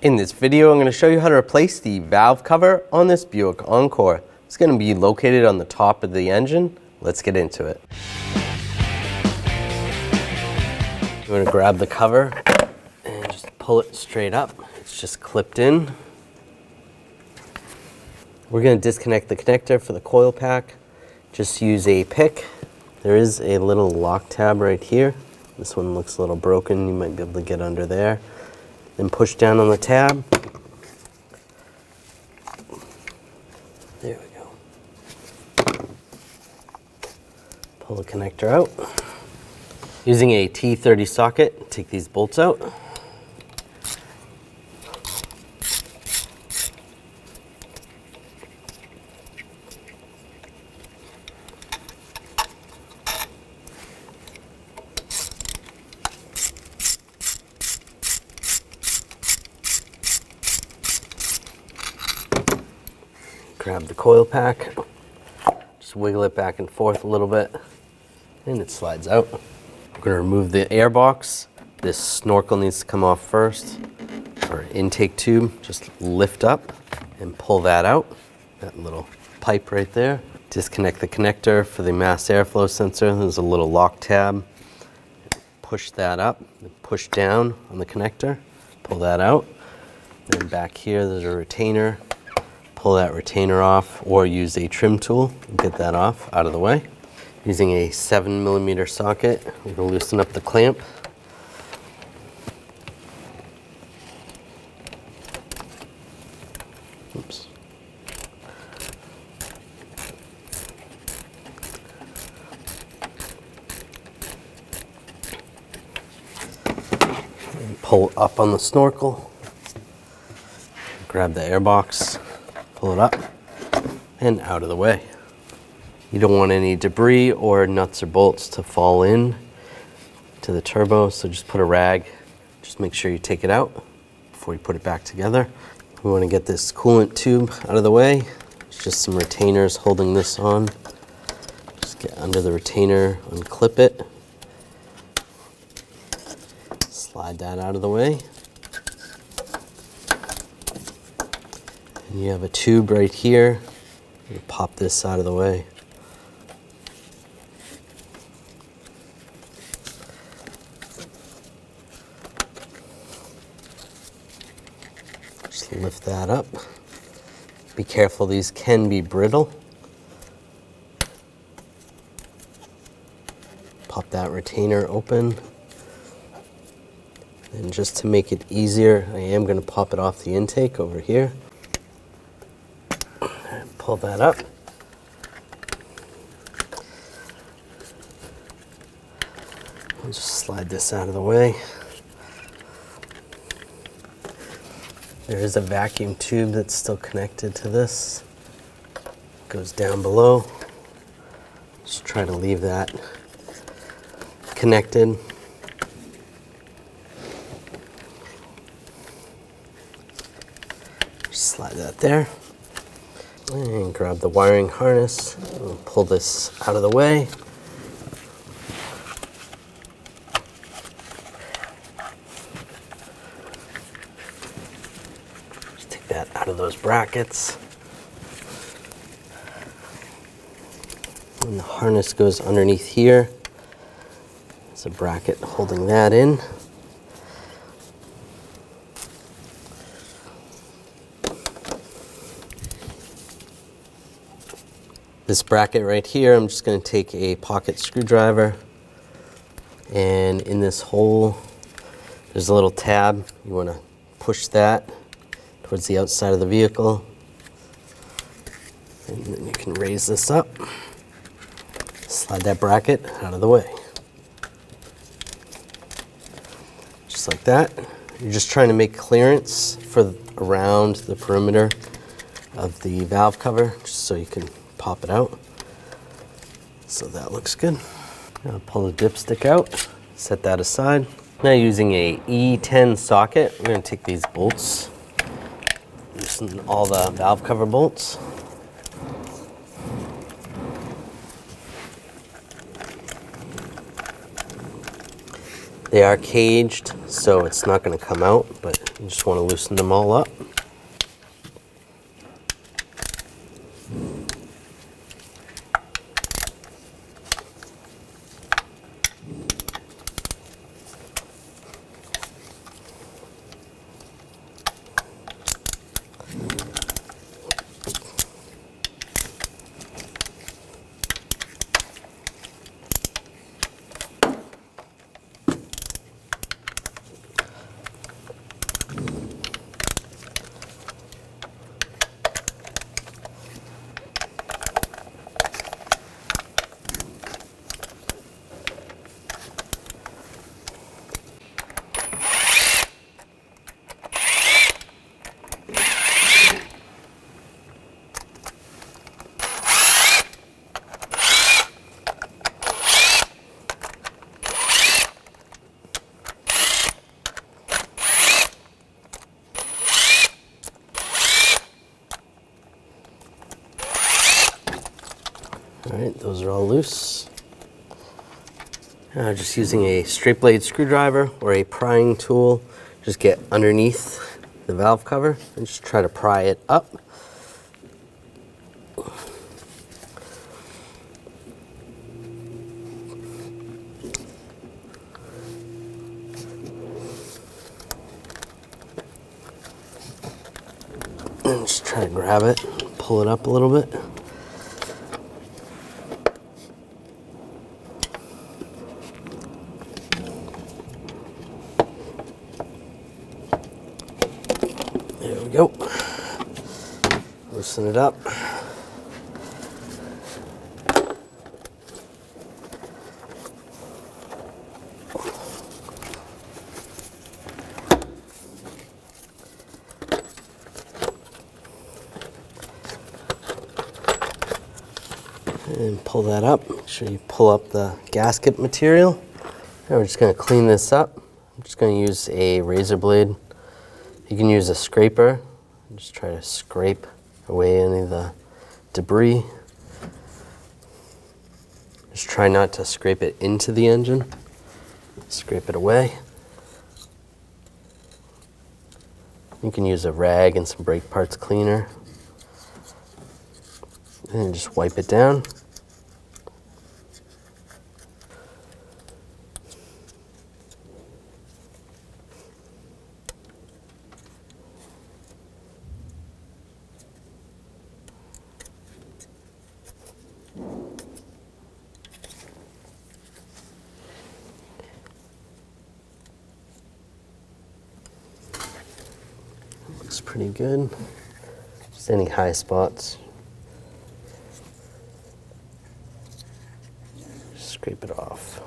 In this video, I'm going to show you how to replace the valve cover on this Buick Encore. It's going to be located on the top of the engine. Let's get into it. I'm going to grab the cover and just pull it straight up. It's just clipped in. We're going to disconnect the connector for the coil pack. Just use a pick. There is a little lock tab right here. This one looks a little broken. You might be able to get under there. Then push down on the tab. There we go. Pull the connector out. Using a T30 socket, take these bolts out. Grab the coil pack, just wiggle it back and forth a little bit, and it slides out. We're going to remove the air box. This snorkel needs to come off first. Our intake tube, just lift up and pull that out, that little pipe right there. Disconnect the connector for the mass airflow sensor. There's a little lock tab. Push that up, push down on the connector, pull that out. Then back here there's a retainer. Pull that retainer off or use a trim tool and get that off out of the way. Using a 7mm socket, we're going to loosen up the clamp. Oops. And pull up on the snorkel. Grab the air box. Pull it up and out of the way. You don't want any debris or nuts or bolts to fall in to the turbo, so just put a rag. Just make sure you take it out before you put it back together. We want to get this coolant tube out of the way. It's just some retainers holding this on. Just get under the retainer, unclip it. Slide that out of the way. You have a tube right here. You pop this out of the way. Just lift that up. Be careful, these can be brittle. Pop that retainer open. And just to make it easier, I am going to pop it off the intake over here. Pull that up. I'll just slide this out of the way. There is a vacuum tube that's still connected to this. Goes down below. Just try to leave that connected. Just slide that there. And grab the wiring harness and pull this out of the way. Just take that out of those brackets. And the harness goes underneath here. There's a bracket holding that in. This bracket right here, I'm just going to take a pocket screwdriver, and in this hole there's a little tab. You want to push that towards the outside of the vehicle, and then you can raise this up, slide that bracket out of the way. Just like that. You're just trying to make clearance for around the perimeter of the valve cover, just so you can pop it out. So that looks good. Now pull the dipstick out, set that aside. Now using a E10 socket, we're going to take these bolts, loosen all the valve cover bolts. They are caged, so it's not going to come out, but You just want to loosen them all up. All right, those are all loose. Just using a straight blade screwdriver or a prying tool, just get underneath the valve cover and just try to pry it up. And just try to grab it, pull it up a little bit. There we go. Loosen it up. And pull that up. Make sure you pull up the gasket material. Now we're just going to clean this up. I'm just going to use a razor blade. You can use a scraper. Just try to scrape away any of the debris. Just try not to scrape it into the engine. Scrape it away. You can use a rag and some brake parts cleaner. And just wipe it down. Looks pretty good. Just any high spots. Scrape it off.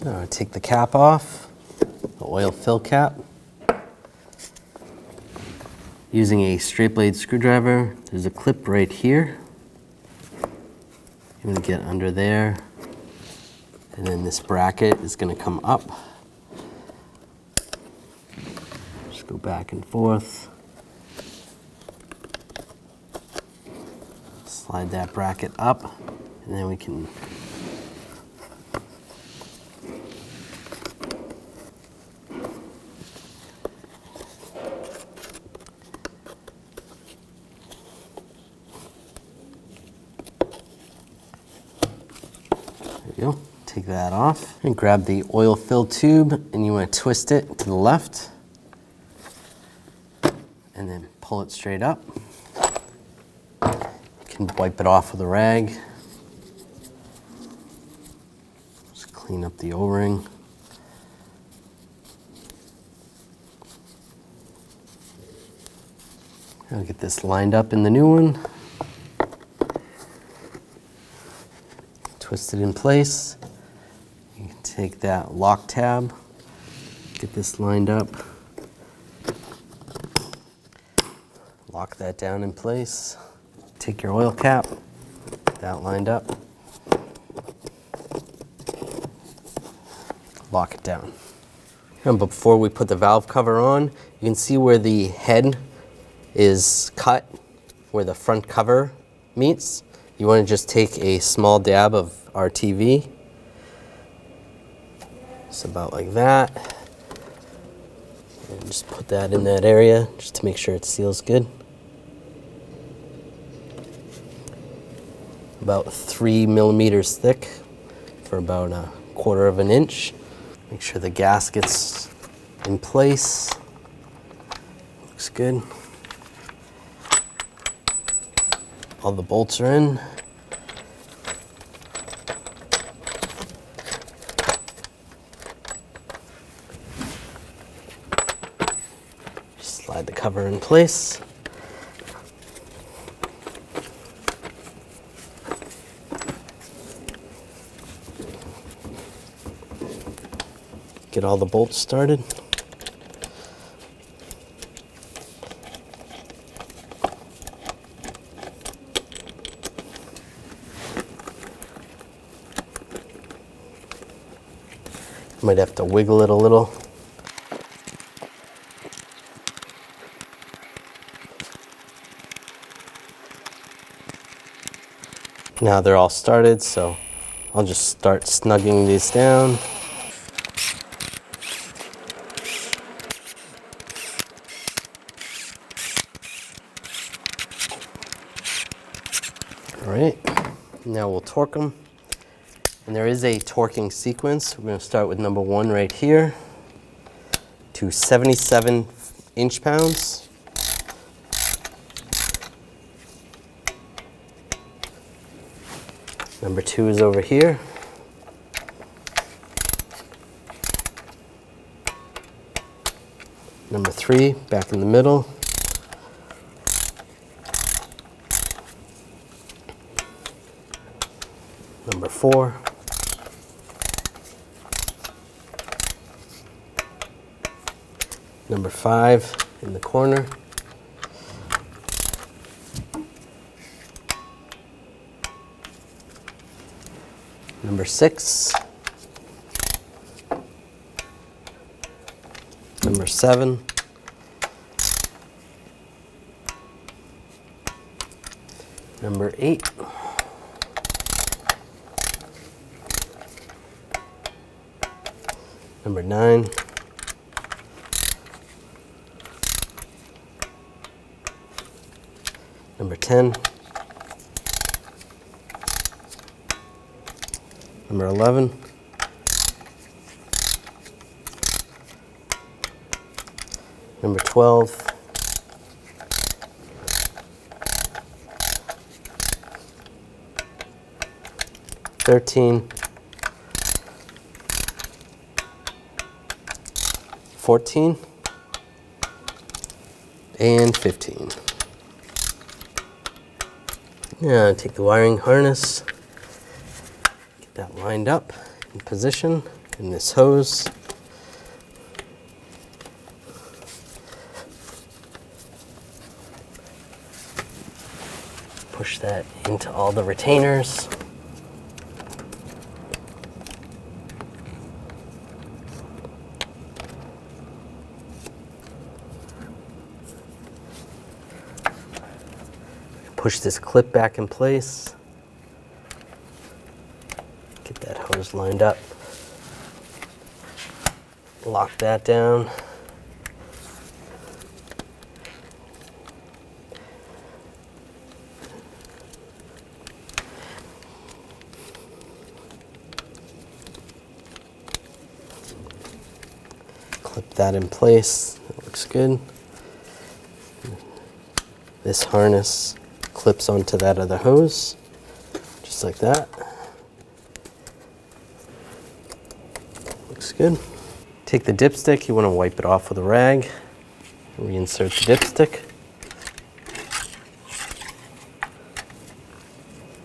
Now take the cap off, the oil fill cap. Using a straight blade screwdriver, there's a clip right here. You're going to get under there, and then this bracket is going to come up. Just go back and forth. Slide that bracket up, and then we can go. Take that off and grab the oil fill tube, and you want to twist it to the left and then pull it straight up. You can wipe it off with a rag. Just clean up the O-ring. I'll get this lined up in the new one. Twist it in place. You can take that lock tab, get this lined up. Lock that down in place. Take your oil cap, get that lined up. Lock it down. And before we put the valve cover on, you can see where the head is cut, where the front cover meets. You want to just take a small dab of RTV. It's about like that. And just put that in that area just to make sure it seals good. About 3 millimeters thick for about 1/4 of an inch. Make sure the gasket's in place. Looks good. All the bolts are in. Just slide the cover in place. Get all the bolts started. Might have to wiggle it a little. Now they're all started, so I'll just start snugging these down. All right, now we'll torque them. And there is a torquing sequence. We're going to start with number 1 right here to 77 inch-pounds. Number 2 is over here. Number 3 back in the middle. Number 4. Number 5 in the corner. Number 6. Number 7. Number 8. Number 9. Number 10. Number 11. Number 12. $13, $14, and $15. Now take the wiring harness, get that lined up in position in this hose. Push that into all the retainers. Push this clip back in place. Get that hose lined up. Lock that down. Clip that in place. That looks good. This harness clips onto that other hose, just like that. Looks good. Take the dipstick, you want to wipe it off with a rag. Reinsert the dipstick.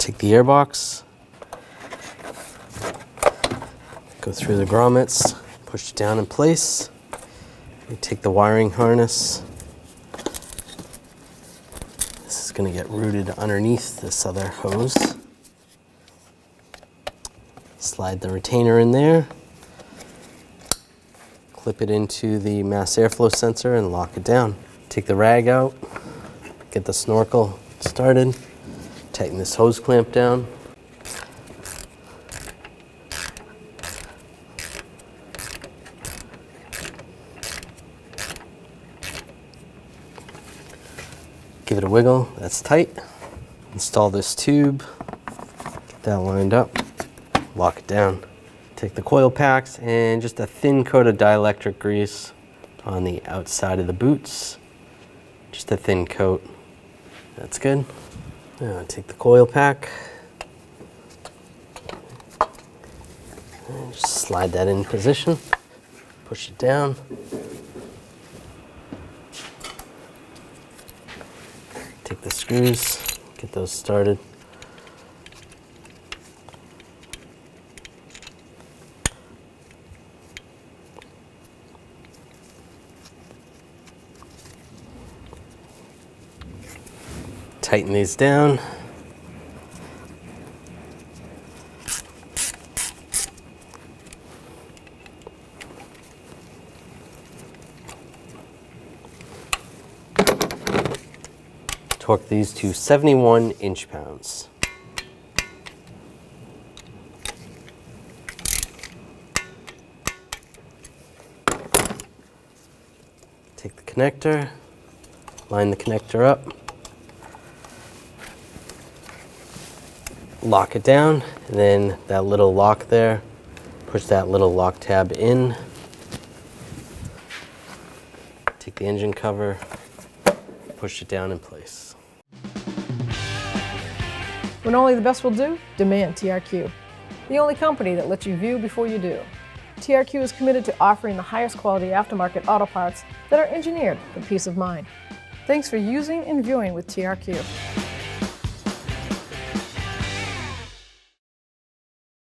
Take the airbox, go through the grommets, push it down in place. You take the wiring harness. This is going to get routed underneath this other hose. Slide the retainer in there. Clip it into the mass airflow sensor and lock it down. Take the rag out, get the snorkel started, tighten this hose clamp down. Give it a wiggle, that's tight. Install this tube, get that lined up, lock it down. Take the coil packs and just a thin coat of dielectric grease on the outside of the boots. Just a thin coat, that's good. Now take the coil pack, and just slide that in position, push it down. Take the screws, get those started. Tighten these down. Torque these to 71 inch-pounds. Take the connector, line the connector up, lock it down, and then that little lock there, push that little lock tab in. Take the engine cover, push it down in place. When only the best will do, demand TRQ. The only company that lets you view before you do. TRQ is committed to offering the highest quality aftermarket auto parts that are engineered for peace of mind. Thanks for using and viewing with TRQ.